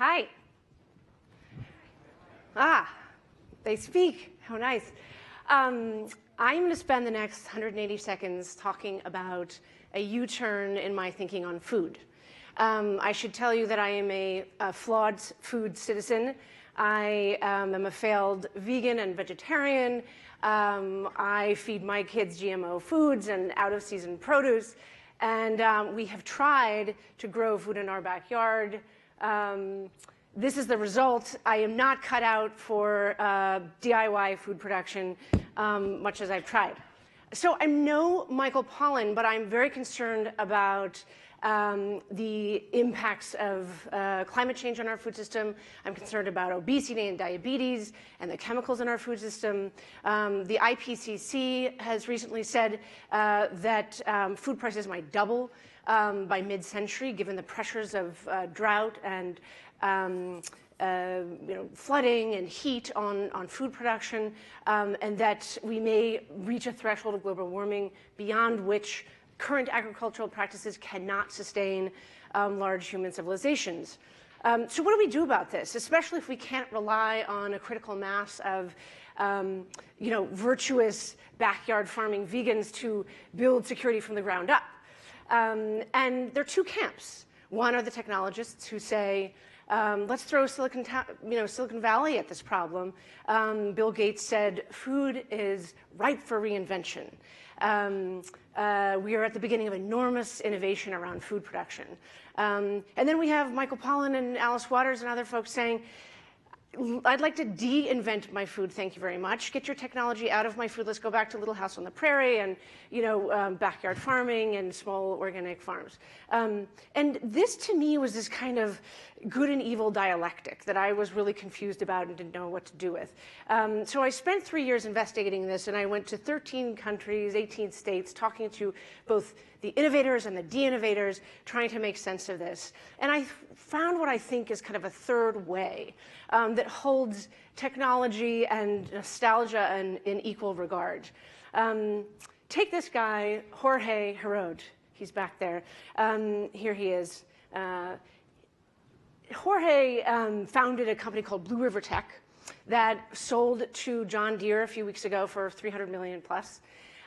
Hi. They speak. How nice. I'm going to spend the next 180 seconds talking about a U-turn in my thinking on food. I should tell you that I am a flawed food citizen. I am a failed vegan and vegetarian. I feed my kids GMO foods and out-of-season produce. And we have tried to grow food in our backyard. This is the result. I am not cut out for DIY food production, much as I've tried. So I'm no Michael Pollan, but I'm very concerned about the impacts of climate change on our food system. I'm concerned about obesity and diabetes and the chemicals in our food system. The IPCC has recently said that food prices might double by mid-century, given the pressures of drought and flooding and heat on food production, and that we may reach a threshold of global warming beyond which current agricultural practices cannot sustain large human civilizations. So what do we do about this, especially if we can't rely on a critical mass of virtuous backyard farming vegans to build security from the ground up? And there are two camps. One are the technologists who say, let's throw Silicon Valley at this problem. Bill Gates said, food is ripe for reinvention. We are at the beginning of enormous innovation around food production. And then we have Michael Pollan and Alice Waters and other folks saying, I'd like to de-invent my food, thank you very much. Get your technology out of my food. Let's go back to Little House on the Prairie and backyard farming and small organic farms. And this, to me, was this kind of good and evil dialectic that I was really confused about and didn't know what to do with. So I spent 3 years investigating this, and I went to 13 countries, 18 states, talking to both the innovators and the de-innovators, trying to make sense of this. And I found what I think is kind of a third way that holds technology and nostalgia in equal regard. Take this guy, Jorge Herod. He's back there. Here he is. Jorge founded a company called Blue River Tech that sold to John Deere a few weeks ago for $300 million plus.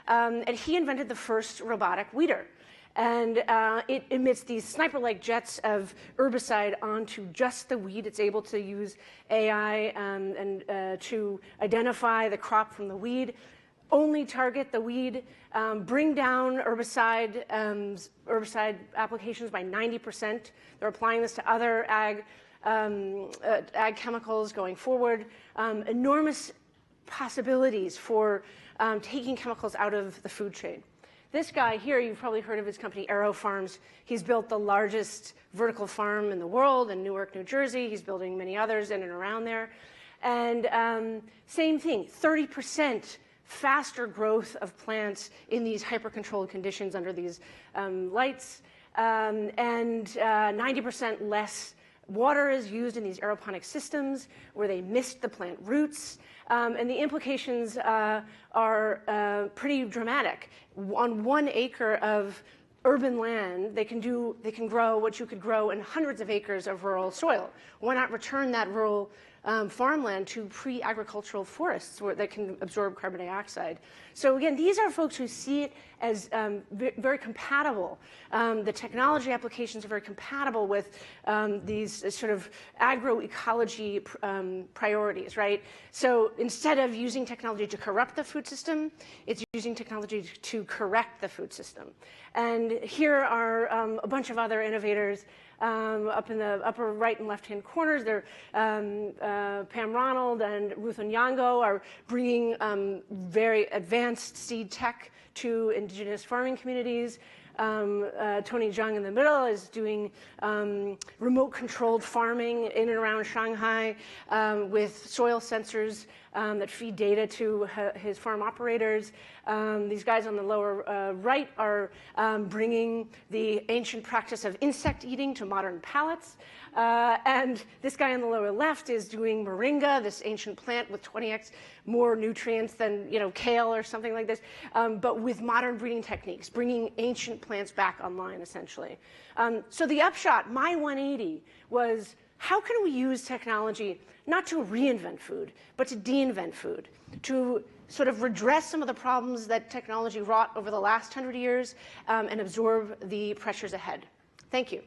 And he invented the first robotic weeder. And it emits these sniper-like jets of herbicide onto just the weed. It's able to use AI to identify the crop from the weed, only target the weed, bring down herbicide applications by 90%. They're applying this to other ag chemicals going forward. Enormous possibilities for taking chemicals out of the food chain. This guy here, you've probably heard of his company, Aero Farms. He's built the largest vertical farm in the world in Newark, New Jersey. He's building many others in and around there. And same thing, 30% faster growth of plants in these hyper-controlled conditions under these lights, and 90% less water is used in these aeroponic systems where they mist the plant roots. And the implications are pretty dramatic. On 1 acre of urban land, they can grow what you could grow in hundreds of acres of rural soil. Why not return that rural farmland to pre-agricultural forests that can absorb carbon dioxide? So again, these are folks who see it as very compatible. The technology applications are very compatible with these sort of agroecology priorities, right? So instead of using technology to corrupt the food system, it's using technology to correct the food system. And here are a bunch of other innovators up in the upper right and left-hand corners. They're Pam Ronald and Ruth Onyango are bringing very advanced seed tech to indigenous farming communities. Tony Zhang in the middle is doing remote-controlled farming in and around Shanghai with soil sensors that feed data to his farm operators. These guys on the lower right are bringing the ancient practice of insect eating to modern palates. And this guy on the lower left is doing moringa, this ancient plant with 20x more nutrients than kale or something like this, but with modern breeding techniques, bringing ancient plants back online, essentially. So the upshot, my 180, was how can we use technology not to reinvent food, but to de-invent food, to sort of redress some of the problems that technology wrought over the last 100 years and absorb the pressures ahead? Thank you.